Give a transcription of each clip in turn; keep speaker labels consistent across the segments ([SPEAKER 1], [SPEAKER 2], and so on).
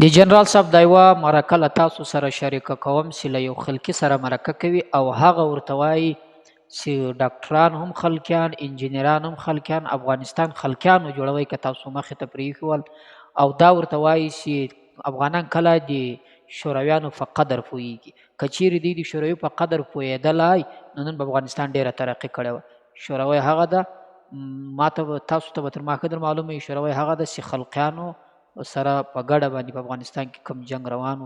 [SPEAKER 1] د جنرال صاحب دا یوه مرکه له تاسو سره شریکه کوم چې له یو خلکي سره مرکه کوي او هغه ورته وایي چې ډاکټران هم خلکیان، انجینران هم خلکیان، افغانستان خلکیانو جوړوي که تاسو مخې ته پرېښي ول، او دا ورته وایي چې افغانان کله د شورویانو په قدر پوهېږي. که چیرې دوی د شوروي په قدر پوهېدلی نو نن به افغانستان ډېره ترقي کړې وه. شوروی هغه ده، ماته تاسو ته به تر ما ښه در معلومه وي، شوروی هغه ده چې خلقیانو سره په ګډه باندې په افغانستان کې کوم جنګ روان و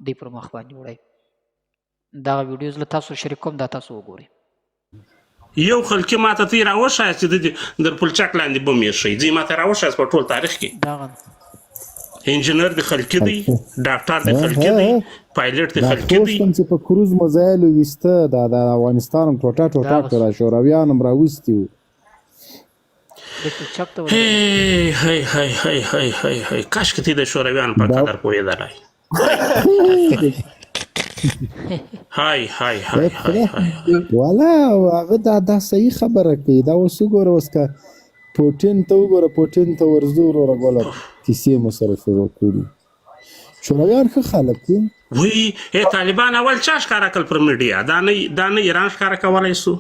[SPEAKER 1] دوی پر مخ باندې وړی. دغه ویډیوز له تاسو شریک کوم، دا تاسو وګورئ.
[SPEAKER 2] یو خلکي ماته ته یې راوښایه چې د پلچک لاندې بم یې ښیي، ځي ماته یې راوښایه په ټول تاریخ کې.
[SPEAKER 1] دغه
[SPEAKER 2] انجینر د خلکي دی، ډاکټر د خلکي دی، پایلټ د خلکي دی.
[SPEAKER 3] چې په کروز مزایلو ویسته د افغانستان هم ټوټه ټوټه کړه، شورویان هم راوستي وو.
[SPEAKER 2] هی کاش که تی د شورویانو په قدر پوهېدلی.
[SPEAKER 3] والا هغه دا صحیح خبره کوي. دا اوس وګوره، اوس که پوټین ته وګوره، پوټین ته ورځو وروره ګوله کیسې مو سره شروع کړي. شورویان ښه خلک دي.
[SPEAKER 2] وی طالبان اول چا ښکاره کړل پر میډیا؟ دا نه ایران ښکاره کولی سو،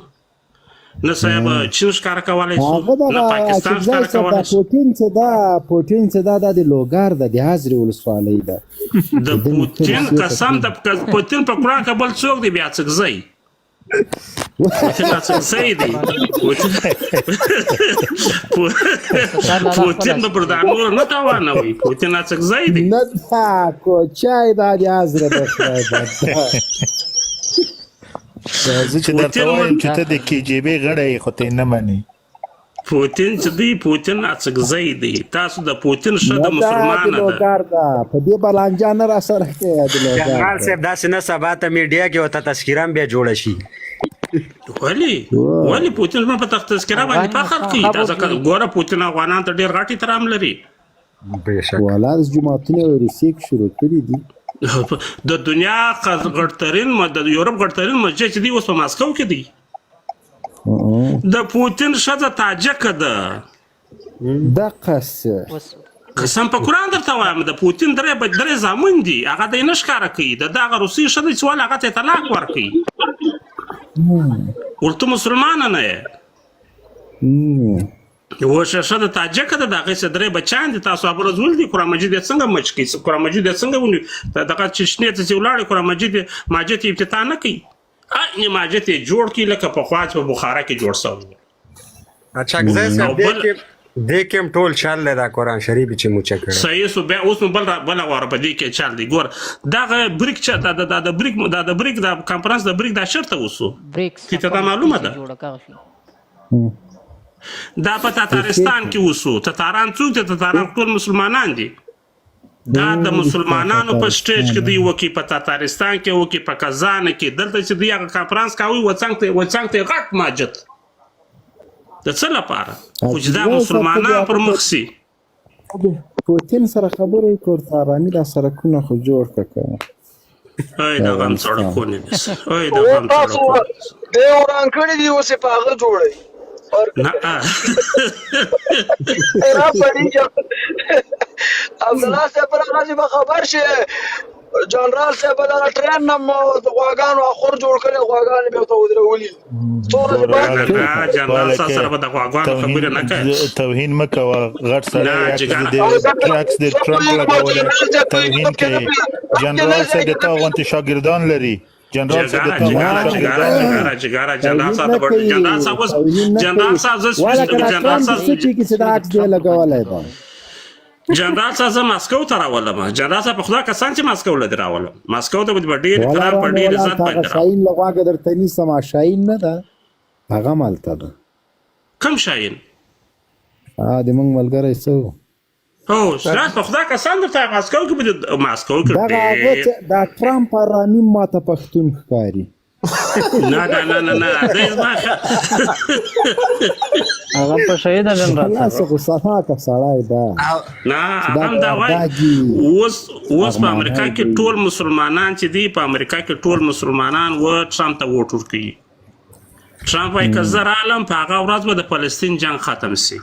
[SPEAKER 2] نه صاحب چین ښکاره کولی سو، نه پاکستان ښکاره کولی سو.
[SPEAKER 3] پوټین چې دا د لوګار ده، د حضرې ولسوالۍ ده.
[SPEAKER 2] د پوټین قسم، د پوټین په کړه که بل څوک دی بیا څکزی، پوټین څکزی دی. پوټین به پر دا نور نه توانوي، پوټین څکزی دی.
[SPEAKER 3] نه دا کوچای دا د حضرې ده.
[SPEAKER 4] زه چې درته وایم چې ته د کې جی بي غړی خو ته نه منې.
[SPEAKER 2] پوټین چې دی، پوټین اڅکزی دی. تاسو د پوټین ښه د مسلمانه ده.
[SPEAKER 3] په دې به لانجه نه را سره کوې.
[SPEAKER 5] جنرال صاحب داسې نه سبا ته میډیا کې ورته تذکیره هم بیا جوړه شي.
[SPEAKER 2] ولې پوټین زما په تذکره باندې فخر کوي؟ تاسو ګوره پوټین افغانان ته ډېر غټ احترام لري.
[SPEAKER 3] والا جوماتونه روسیې کې شروع کړي دي.
[SPEAKER 2] د دنیا غټترین د یورپ غټترین مسجد چې دی اوس په ماسکو کې دی. د پوټین ښځه تاجکه ده.
[SPEAKER 3] دقسې
[SPEAKER 2] قسم په قرآن درته وایم، د پوټین درې زامن دي، هغه دی نه ښکاره کوي. د دغه روسي ښځه چې ول هغه ته طلاق ورکوي، ورته مسلمانه نه یې. اوس ښځه تاجکه ده، د هغې څه درې بچیان دي. تاسو خبره زول دي، قرآن مجید یې څنګه مچ کوي؟ قرآن مجید یې څنګه ونیو؟ دغه چشنې ته چې ولاړې قرآن مجید یې افتتاح نه کوي، ماجد یې جوړ کړي لکه پخوا چې په بخارا کې جوړ سوی و.
[SPEAKER 5] اچھا دې کې هم ټول چل دی دا قرآن شریف چې موچه کړی.
[SPEAKER 2] صحیح سو. بیا اوس نو بله واره په دې کې چل دی. ګوره دغه بریک چې د بریک د کنفرانس د بریک دا چېرته وسو؟ چې ته دا معلومه ده؟ دا په تاتارستان کې وسو. تاتاران څوک دي؟ تاتاران ټول مسلمانان دي. دا د مسلمانانو په سټیج کې دی وکي، په تاتارستان کې وکي، په کازان کې. دلته چې دی هغه کنفرانس کوي وڅنګ ته غټ ماجد د څه لپاره؟ خو چې دا مسلمانان پر مخ سي.
[SPEAKER 3] پوټین سره خبرې کړ، آرامي دا سړکونه خو جوړ کړه.
[SPEAKER 2] ای دا غم سړکونه دي، ای دا غم سړکونه
[SPEAKER 6] دی وران کړي دي، اوس په هغه جوړوي.
[SPEAKER 2] نه
[SPEAKER 6] را پړي عبدالله صاحب راځي به خبر شي. جنرال صاحب دا ټرین نم غواګانو اخر جوړ کړي، غواګان به ته ودرولي.
[SPEAKER 2] جنرال صاحب سره به د غواګانو خبره نه کوي.
[SPEAKER 4] توهین مه کوه، غټ سړی عکس د ټرمپ لګولی توهین کوي. جنرال صاحب د تا غوندې شاګردان لري. جنرال صاحب
[SPEAKER 2] جنرال صاحب زه ماسکو ته راولم. جنرال صاحب په خدا قسم چې ماسکو له راولم. ماسکو ته به ډېر احترام په ډېر عزت باندې
[SPEAKER 3] شاهین له غواګه درته نیسم. شاهین نه ده، هغه مالته ده.
[SPEAKER 2] کوم شاهین؟
[SPEAKER 3] د موږ ملګری څه
[SPEAKER 2] هو شاید په خدا قسم درته ماسکو کې به ماسکو کې
[SPEAKER 3] دا ټرمپ آرامي ماته پښتون ښکاري.
[SPEAKER 2] نه
[SPEAKER 1] هغه په شهید جنرال
[SPEAKER 3] صاحب صحاکه سړی ده.
[SPEAKER 2] نه هغه دا وایي اوس په امریکا کې ټول مسلمانان چې دي، په امریکا کې ټول مسلمانان و ټرمپ ته ووټ ورکوي. ټرمپ وایي که زه رالم په هغه ورځ به د فلسطین جنګ ختم سي.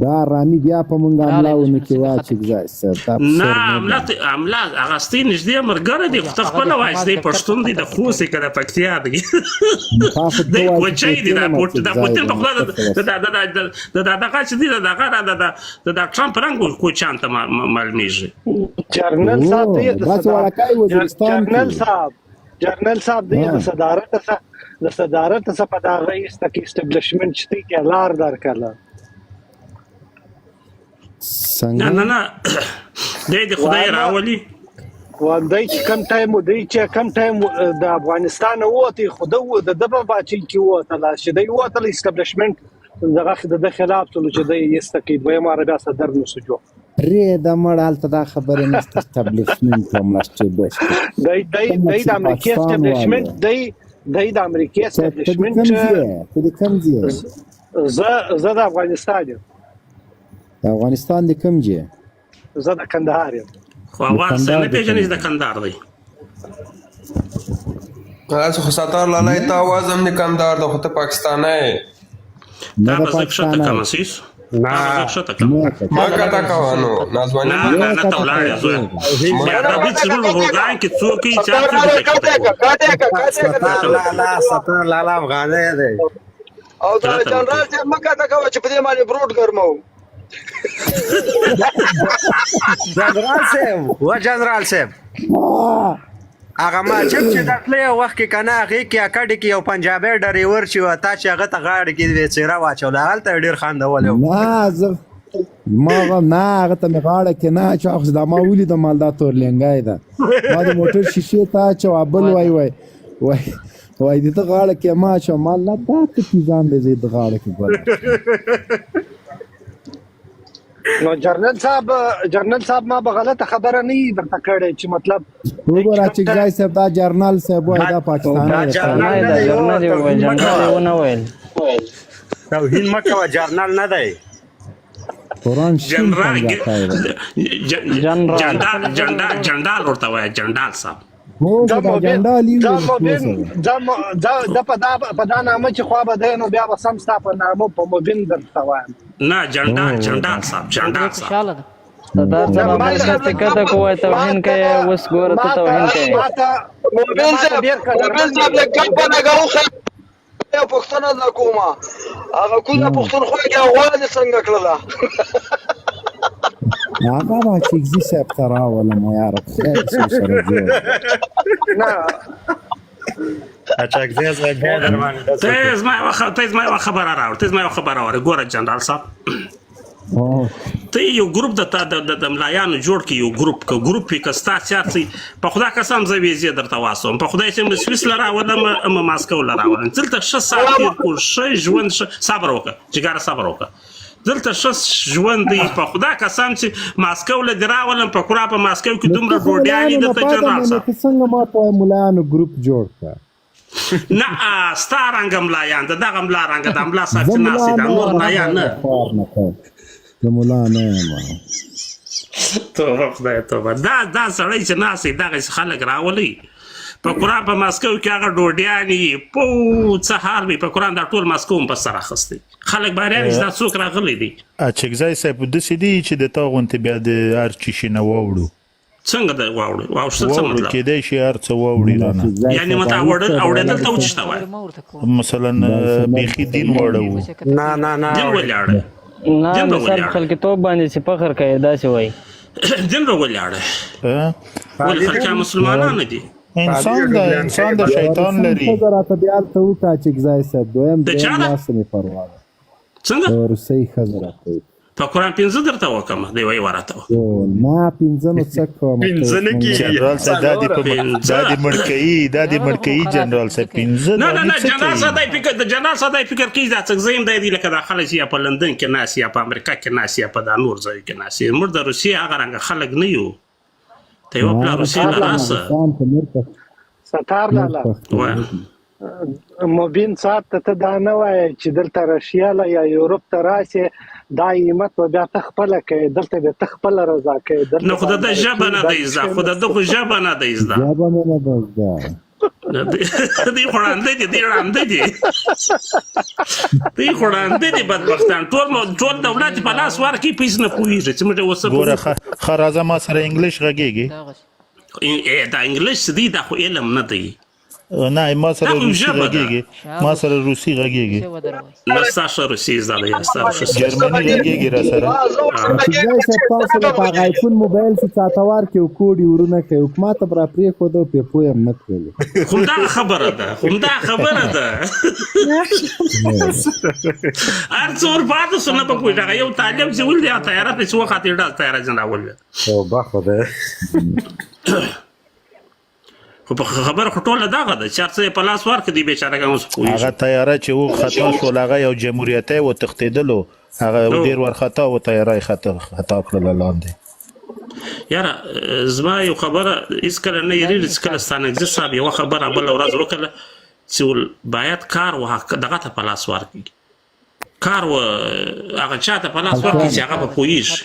[SPEAKER 3] دا رامي بیا په مونږ حمله ونه کې واچي ځای سر
[SPEAKER 2] نه عمله اغستې نږدې ملګری دی خو ته خپله وایې دی پښتون دی د خوست دی که د پکتیا دی دی کوچی دی دا پوتین په خدای د دغه چې دی د دغه د ټرمپ رنګ کوچیان ته معلومیږي
[SPEAKER 7] جرنل صاحب دی جرنل صاحب دی د صدارت څخه په دغه ایسته کې اسټابلیشمنټ شته کې لار درکړه
[SPEAKER 2] نه دی خدای راولي
[SPEAKER 7] وندای چې کم ټایم د افغانستان ووتی خو د دبه باچین کې ووته لا چې دی ووته اسټابلیشمنټ دغه د خلاف ټول چې دی ایسته کې دویم عربي صدر نسجو
[SPEAKER 3] ری د مړال ته دا خبره نشته اسټابلیشمنت کوم لاسته بس
[SPEAKER 7] دی د امریکای اسټابلیشمنت دی د امریکای اسټابلیشمنت زه د افغانستان یم
[SPEAKER 3] افغانستان د کوم ځای
[SPEAKER 7] زه د کندهار یم
[SPEAKER 2] خو افغان څه نه پیژنې د کندهار دی
[SPEAKER 8] تاسو خو ستار لاله ته आवाज هم د کندهار د خو ته پاکستاني
[SPEAKER 2] دا به څه کوم اساس نه
[SPEAKER 8] ما کاته کوانو نازوانی
[SPEAKER 2] نه ته ولاړ زه یا دا به څه وګورم کې څوک یې
[SPEAKER 5] لا ستار لاله افغاني دی
[SPEAKER 6] او دا جنرال چې مکه تا کوي چې په دې باندې بروډ ګرمو
[SPEAKER 5] جنرال صاحب هغه ما چې دتلې وخت کې کنه هغه کې اکاډي کې یو پنجابي ډریور چې وتا چې هغه ته غاړه کې چیرې واچول هغه ته ډیر خاندول
[SPEAKER 3] نه هغه ته غاړه کې نه چې اخ دا ما ولې د مالدار تور لنګای ده ما د موټر شیشه ته چې وابل وای دې ته غاړه کې ما چې مال نه دا ته ځان دې د غاړه کې بل
[SPEAKER 7] نو جرنل صاحب ما به غلطه خبره نه درته کړې چې مطلب
[SPEAKER 3] وګوره چې ځای صاحب دا جرنل صاحب وای دا پاکستان
[SPEAKER 5] جرنل ویل توهین مکه جرنل نه دی
[SPEAKER 3] قرآن
[SPEAKER 2] جنرال ورته وای جنرال صاحب
[SPEAKER 7] دا په دا نامه چې خو به دی نو بیا به سم ستا په نامه په مبین درته وایم
[SPEAKER 2] نه جنرال صاحب
[SPEAKER 9] صدر صاحب مالکه کته کوه توهین کوي اوس ګوره ته توهین کوي
[SPEAKER 6] مبین صاحب له کمپنه غو خو پښتنه د کومه هغه کومه پښتونخوا کې اواز څنګه کړله
[SPEAKER 3] هغه ما چې زی صاحب ترا ولا ما يعرف
[SPEAKER 5] اچھا زه
[SPEAKER 2] تیز ما خبر راوړ ګوره جنرال صاحب ته یو ګروپ د ملایانو جوړ کی یو ګروپ کې کستا سیاسي په خدا قسم زه ویزه درته واسم په خدای چې سویس لرا ولم ماسکو لرا ولم دلته ش ساعت کو ش ژوند صبر وکړه جګاره صبر وکړه دلته ش ژوند دی په خدا قسم چې ماسکو له درا ولم په کورا په ماسکو کې دومره ډوډیانی د جنرال صاحب
[SPEAKER 3] څنګه ما په ملایانو ګروپ جوړ کړ
[SPEAKER 2] نه ستارنګ ملایان دغه ملارنګ د املا صاحب ناسي د نور ملایان نه د مولا نه ما توبه دا سړی چې ناسي دغه خلک راولي په قرآن په ماسکو کې هغه ډوډیانی په څه حال وي په قرآن دا ټول ماسکو په سر اخیستی خلک باندې دا څوک راغلي دي
[SPEAKER 4] اچګزای صاحب د سیدی چې د تاغونته بیا د هر چی شي نه ووړو
[SPEAKER 2] څنګه دا ووړو څه مطلب
[SPEAKER 4] کې دی شي هر څه ووړي نه
[SPEAKER 2] یعنی متا اورېدل ته وچتا وای
[SPEAKER 4] مثلا بيخي دین وړو
[SPEAKER 5] نه
[SPEAKER 2] دین ولاړ
[SPEAKER 9] نه مثال خلک توپ باندې چې فخر کوي دا څه وای
[SPEAKER 2] دین ولاړ ول خلک مسلمانان دي
[SPEAKER 4] انسان د شیطان لري
[SPEAKER 3] راته بیا ته وکا چې ځای صاحب دویم د ناسمه پروا
[SPEAKER 2] څنګه
[SPEAKER 3] ورسې خزراته
[SPEAKER 2] په قرآن 15 درته وکم دی وای ورته
[SPEAKER 3] ما 15 نو څه کوم
[SPEAKER 5] 15 نه کی
[SPEAKER 4] جنرال صاحب د مړکې جنرال صاحب 15
[SPEAKER 2] نه جنرال صاحب فکر کوي دا څنګه زم دی لکه داخله شي په لندن کې ناس یا په امریکا کې ناس یا په نور ځای کې ناس موږ د روسیې هغه رنګ خلک نه یو ته یو په روسیې لاسه
[SPEAKER 7] ستار لاله مبین سات ته دا نه وای چې دلته رشیا یا یورپ ته راشي دا ایمت بیا تخپل کوي دلته به تخپل رضا کوي
[SPEAKER 2] نو خدای د ژبه نه دی ځه خدای د ژبه نه دی ځه دی خوړاندې دي، دی ړاندې دي، دی خوړاندې دي بدبختان. ټول دولت په لاس ورکړي، پیس نه پوهېږي چې موږ اوس
[SPEAKER 4] ګوره ښه راځه ما سره انګلیش غږېږي.
[SPEAKER 2] دا انګلیش دی، دا خو علم نه دی.
[SPEAKER 4] نه ما سره روسي غږېږي، ما سره روسي غږېږي.
[SPEAKER 2] نو ستاسو روسي زده دی، ستاسو
[SPEAKER 4] جرمني غږېږي را سره.
[SPEAKER 3] تاسو له هغه آیفون موبایل چې چاته ورکړي کوډي ورونه کوي، حکومت به را پرېښود او پې پوه هم نه کړلو.
[SPEAKER 2] همدغه خبره ده، همدغه خبره ده. هر څه ورپاتې شو نه به پوهېږي. یو طالب چې ولدي هغه تیاره ته چې وخت یې ډال تیاره جنډا ولوېد.
[SPEAKER 5] توبه خدای.
[SPEAKER 2] خو په خبره خو ټوله دغه ده چې هر څه یې په لاس ورکړي، دی بېچارهګان اوس پوهېږي.
[SPEAKER 4] هغه تیاره چې خطا شول هغه یو جمهوریتي وتښتېدلو، هغه ډېر وارخطا و، تیاره یې خطا کړله لاندې.
[SPEAKER 2] یاره زما یو خبره هېڅکله نه هېرېږي چې کله ستانکزي صاحب یوه خبره بله ورځ وکړله چې باید کار دغه ته په لاس ورکړي، کار هغه چا ته په لاس ورکړي چې هغه به پوهېږي.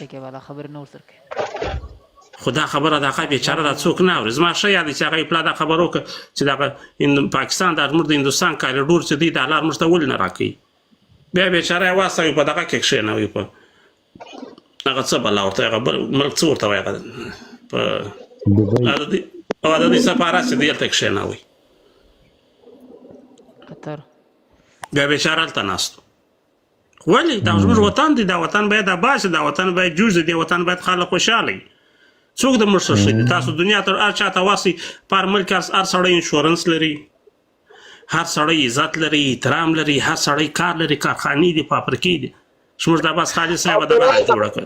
[SPEAKER 2] خو دا خبره د هغه بېچاره دا څوک نه اوري. زما ښه یاد دی چې هغه یې پلا دا خبره وکړه چې دغه پاکستان دا زموږ د هندوستان کاریډور چې دی دا لار موږ ته ولې نه راکوي. بیا بېچاره یې واستوي په دغه کې کښېنوي، په هغه څه بلا ورته هغه بل ملک څه ورته وایي، هغه په عددي سفارت چې دی هلته کښېنوي. بیا بېچاره هلته ناست و. ولې دا زموږ وطن دی، دا وطن باید آباد شي، دا وطن باید جوړ شي، دا وطن باید خلک خوشحاله وي. څوک د مړ شوي دي؟ تاسو دنیا ته هر چا ته واسئ، په هر ملک هر سړی انشورنس لري، هر سړی عزت لري، احترام لري، هر سړی کار لري، کارخانې دي، فابریکې دي. زموږ د عباس خالد صاحب دغه جوړه کړه.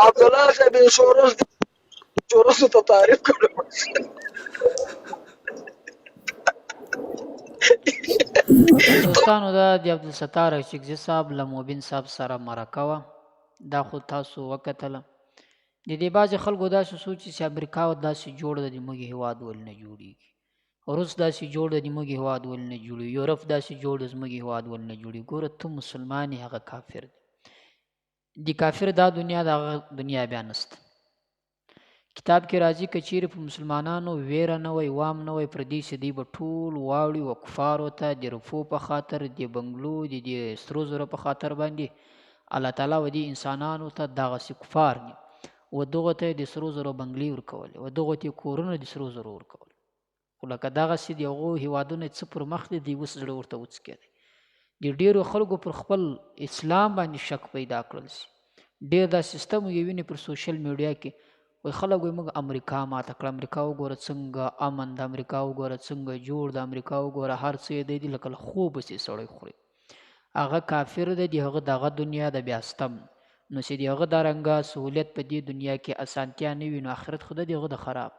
[SPEAKER 6] عبدالله صاحب انشورنس ته تعریف کړو.
[SPEAKER 1] دوستانو دا د عبدالستار اچکزي صاحب له موبین صاحب سره مرکه وه، دا خو تاسو وکتله. د دې بعضې خلکو داسې سوچي چې امریکا داسې جوړ ده د موږ هېواد ولې نه جوړېږي، روس داسې جوړ ده د موږ هېواد ولې نه جوړېږي، یورپ داسې جوړ ده زموږ هېواد ولې نه جوړېږي. ګوره ته مسلمان یې، هغه کافر دی. د کافر دا دنیا د هغه دنیا بیا نسته. کتاب کې راځي که چیرې په مسلمانانو ویره نه وی، وام نه وی، پردي چې دوی به ټول واوړي و کفارو ته د رفو په خاطر، د بنګلو د سرو زرو په خاطر باندې الله تعالی و دې انسانانو ته دغسې کفار دي و دغو ته د سرو زرو بنګلې ورکولې، و دغو ته کورونه د سرو زرو ورکول. خو لکه دغسې د هغو هېوادونه څه پر مخ دي، دوی اوس زړه ورته وڅکېدی. د ډېرو خلکو پر خپل اسلام باندې شک پیدا کړل سي. ډېر دا سیستم یې ویني پر سوشل میډیا کې، وایي خلک وایي موږ امریکا ماته کړه، امریکا وګوره څنګه امن ده، امریکا وګوره څنګه جوړ ده، امریکا وګوره هر څه یې دی لکه له خوبه چې سړی خوري. هغه کافر دی، د هغه دغه دنیا د بیا ستم نو چې د هغه دارنګه سهولیت په دې دنیا کې اسانتیا نه وي، نو آخرت خو د هغه د خراب.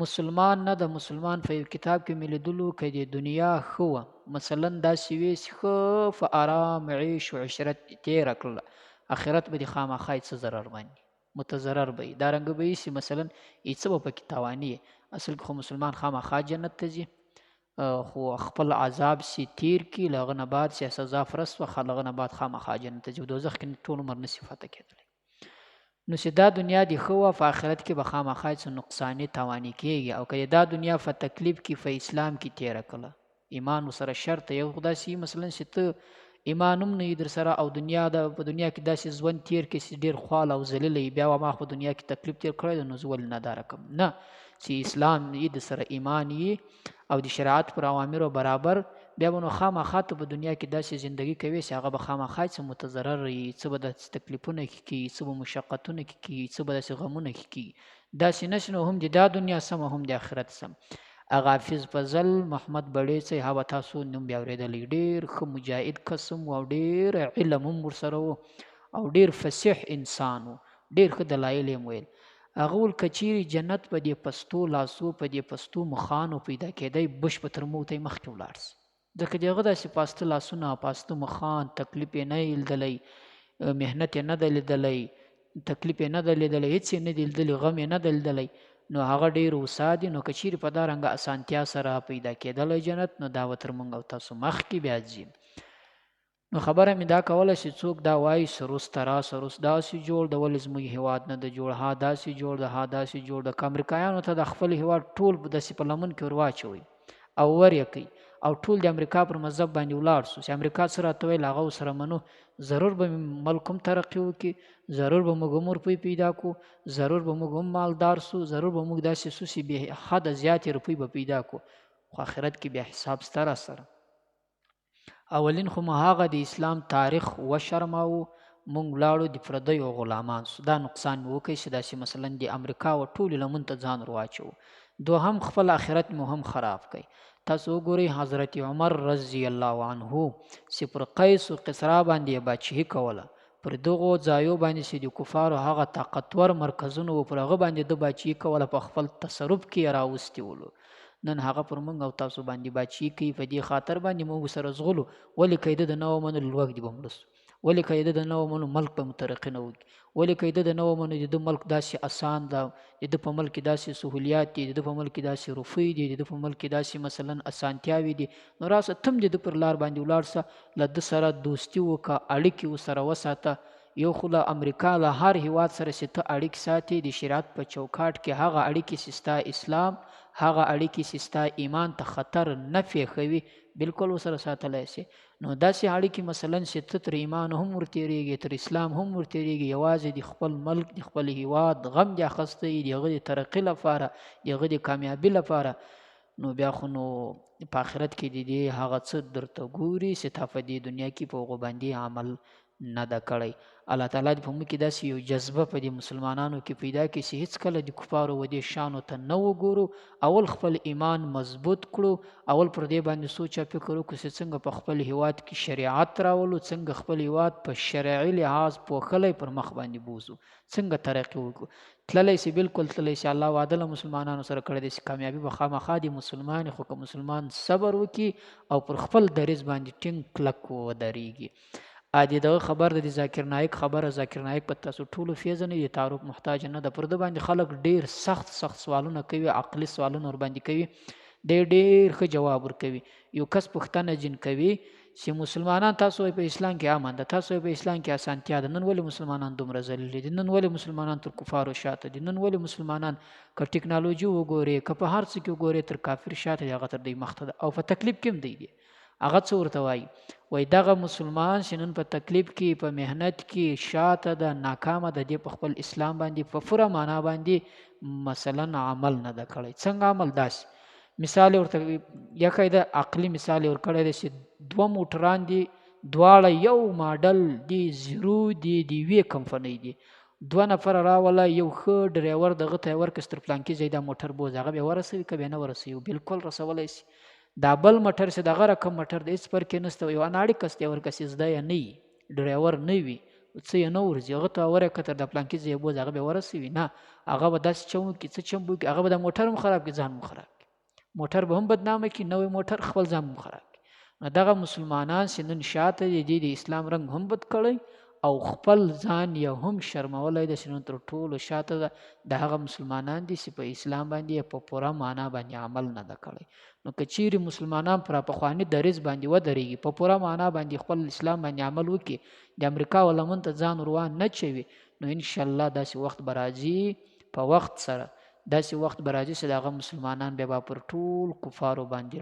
[SPEAKER 1] مسلمان نه د مسلمان په یو کتاب کې مې لیدلو که د دنیا ښه وه، مثلا داسې وي چې ښه په ارام عیش و عشرت تېره کړله، آخرت به د خامخا څه ضرر باندې متضرر به وي. دارنګه به وي چې مثلا څه به پکې تاواني اصل کې خو مسلمان خامخا جنت ته ځي، خو خپل عذاب سي تیر کی، له هغه نه بعد چې سزا فرس وخه، له هغه نه بعد خامخا جنت ته ځي، دوزخ کې ټول عمر نه صفته کېدلی. نو چې دا دنیا د ښه وه، په آخرت کې به خامخا څه نقصاني تاواني کېږي. او که دا دنیا په تکلیف کې په اسلام کې تېره کړله، ایمان ورسره شرط یو خو داسې مثلا چې ته ایمان هم نه وي در سره، او دنیا په دنیا کې داسې ژوند تېر کړې چې ډېر خوال او ذلیله وي، بیا ما خو دنیا کې تکلیف تېر کړی دی، نو زه ولې نه دا رقم نه، چې اسلام یې د سره ایمان یې او د شریعت پر اوامرو برابر، بیا به نو خامخا ته په دنیا کې داسې زندګي کوي چې هغه به خامخا څه متضرر وي، څه به داسې تکلیفونه کې کېږي، څه به مشقتونه کې کېږي، څه به داسې غمونه کې کېږي. داسې نه چې نو هم د دا دنیا سم هم د آخرت سم. هغه حافظ فضل محمد بړیڅی هغه تاسو نوم بیا اورېدلی، ډېر ښه مجاهد قسم و او ډېر علم هم ورسره و او ډېر فصیح انسان و، ډېر ښه دلایل یې ویل. هغه ویل که چیرې جنت په دې پستو لاسو په دې پستو مخانو پیدا کېدی، بش به تر موته یې مخکې ولاړ سي، ځکه د هغه داسې پاسته لاسونه، پاسته مخان، تکلیف یې نه لیدلی، محنت یې نه دی لیدلی، تکلیف یې نه دی لیدلی، هېڅ یې نه دی لیدلی، غم یې نه دی لیدلی، نو هغه ډېر هوسا دي. نو که چیرې په دا رنګه اسانتیا سره پیدا کېدلی جنت، نو دا به تر موږ او تاسو مخکې بیا ځي. نو خبره مې دا کوله چې څوک دا وایي سروس ته راسه، روس داسې جوړ د، ولې زموږ هېواد نه د جوړ، ها داسې جوړ د، ها داسې جوړ د. که امریکایانو ته د خپل هېواد ټول داسې په لمن کې ور واچوئ، او ور یې کوي او ټول د امریکا پر مذهب باندې ولاړ سو چې امریکا سره راته ویل هغه سره منو ضرور به ملک هم ترقي وکړي ضرور به موږ هم روپۍ پیدا کړو ضرور به موږ هم مالدار سو ضرور به موږ داسې سو چې بې حده زیاتې روپۍ به پیدا کړو خو آخرت کې بیا حساب سته راسره اولین خو مو هغه د اسلام تاریخ وشرماوو مونږ لاړو د پردیو غلامان سو دا نقصان مو وکړي چې داسې مثلا د امریکا و ټولې لمن ته ځان ورواچو دوهم خپل آخرت مو هم خراب کړي تاسو وګورئ حضرت عمر رضی الله عنه چې پر قیس و قصرا باندې بادشاهي کوله پر دغو ځایو باندې چې د کفارو هغه طاقتور مرکزونه و پر هغه باندې د بادشاهي کوله په خپل تصرف کې راوستي ولو نن هغه پر موږ او تاسو باندې بادشاهي کوي په دې خاطر باندې موږ سره زغلو ولې قاعده د نو منو لوګ دی بملس ولې قاعده د نو منو ملک په مترقي نه وي ولې قاعده د نو منو د ملک داسې آسان ده د په ملک داسې سہولیات دي د په ملک داسې روفي دي د په ملک داسې مثلا اسانتیاوي دي نو راسه تم د پر لار باندې ولار سره لد سره دوستي وکا اړیکی وسره وساته یو خو له امریکا له هر هیواد سره چې ته اړیک ساتي د شریعت په چوکاټ کې هغه اړیکې سستا اسلام هغه اړیکې سستا ایمان ته خطر نه پیښوي بالکل وسره ساتلی شي نو داسې اړیکې مثلا چې ته تر ایمان هم ورتېرېږي تر اسلام هم ورتېرېږي یوازې د خپل ملک د خپل هیواد غم دې اخیستی د هغه د ترقي لپاره د هغه د کامیابي لپاره نو بیا خو نو په آخرت کې د دې هغه څه درته ګوري چې تا په دې دنیا کې په هغو باندې عمل نه ده کړی الله تعالی دې په موږ کې داسې یو جذبه په دې مسلمانانو کې پیدا کړي چې هېڅکله د کفارو و دې شانو ته نه وګورو اول خپل ایمان مضبوط کړو اول پر دې باندې سوچ او فکر وکړو چې څنګه په خپل هیواد کې شریعت راولو څنګه خپل هیواد په شرعي لحاظ پوښلی پر مخ باندې بوزو څنګه ترقي وکړو تللی سي بالکل تللی سي الله وعده له مسلمانانو سره کړی دی چې کامیابي به خامخا د مسلمان خو که مسلمان صبر وکړي او پر خپل دریځ باندې ټینګ کلک ودرېږي ادي دغه خبر د ذاکر نایک خبره ذاکر نایک په تاسو ټولو پیژنئ د تعارف محتاج نه د پر د باندې خلک ډیر سخت سوالونه کوي عقلي سوالونه ور باندې کوي ډیر ښه جواب ورکوي یو کس پوښتنه جن کوي چې مسلمانان تاسو په اسلام کې امان ده تاسو په اسلام کې اسانتیا ده نن ولې مسلمانان دومره ذلیل دي نن ولې مسلمانان تر کفارو شاته دي نن ولې مسلمانان که ټکنالوژي وګوري که په هر څه کې وګوري تر کافر شاته دي هغه تر دوی مخته ده او په تکلیف کې هم دی هغه څه ورته وایي وای دغه مسلمان چې نن په تکلیف کې په مهنت کې شاته ده ناکامه ده دی په خپل اسلام باندې په پوره معنا باندې مثلا عمل نه ده کړی څنګه عمل داسې مثال ورته یا قاعده عقلي مثال ورکړی دی چې دوه موټران دي دواړه یو ماډل دي زیرو دي د یوې کمپنۍ دي دوه نفر راوله یو ښه ډریور دغه ته یې ورکړ ستر پلانکي ځای دا موټر بوځ هغه بیا ورسوي که بیا نه ورسوي بالکل رسولی شي دا بل موټر چې دغه رقم موټر د هېڅ فرق یې نشته یو اناړي کس دی ورکسې زده یې نه وي ډریور نه وي څه یې نه ورځي هغه ته ور یې کتر د پلانکي ځای بوځ هغه بیا ورسوي نه هغه به داسې چم وکړي څه چم وکړي هغه به دا موټر هم خراب کړي ځان هم خراب کړي موټر به هم بدنامه کړي نوی موټر خپل ځان هم خراب کړي نو دغه مسلمانان چې نن شاته دي د اسلام رنګ هم بد کړی او خپل ځان یې هم شرمولی دی چې نن تر ټولو شاته ده د هغه مسلمانان دي چې په اسلام باندې په پوره معنا باندې عمل نه ده کړی نو که چیرې مسلمانان پر پخواني دریځ باندې ودرېږي په پوره معنا باندې خپل اسلام باندې عمل وکړي د امریکا ولمن ته ځان روان نه چوي نو انشاءالله داسې وخت به راځي په وخت سره داسې وخت به راځي چې دغه مسلمانان بیا پر ټول کفارو باندې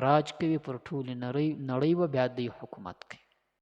[SPEAKER 1] راج کوي پر ټول نړۍ به بیا دوی حکومت کوي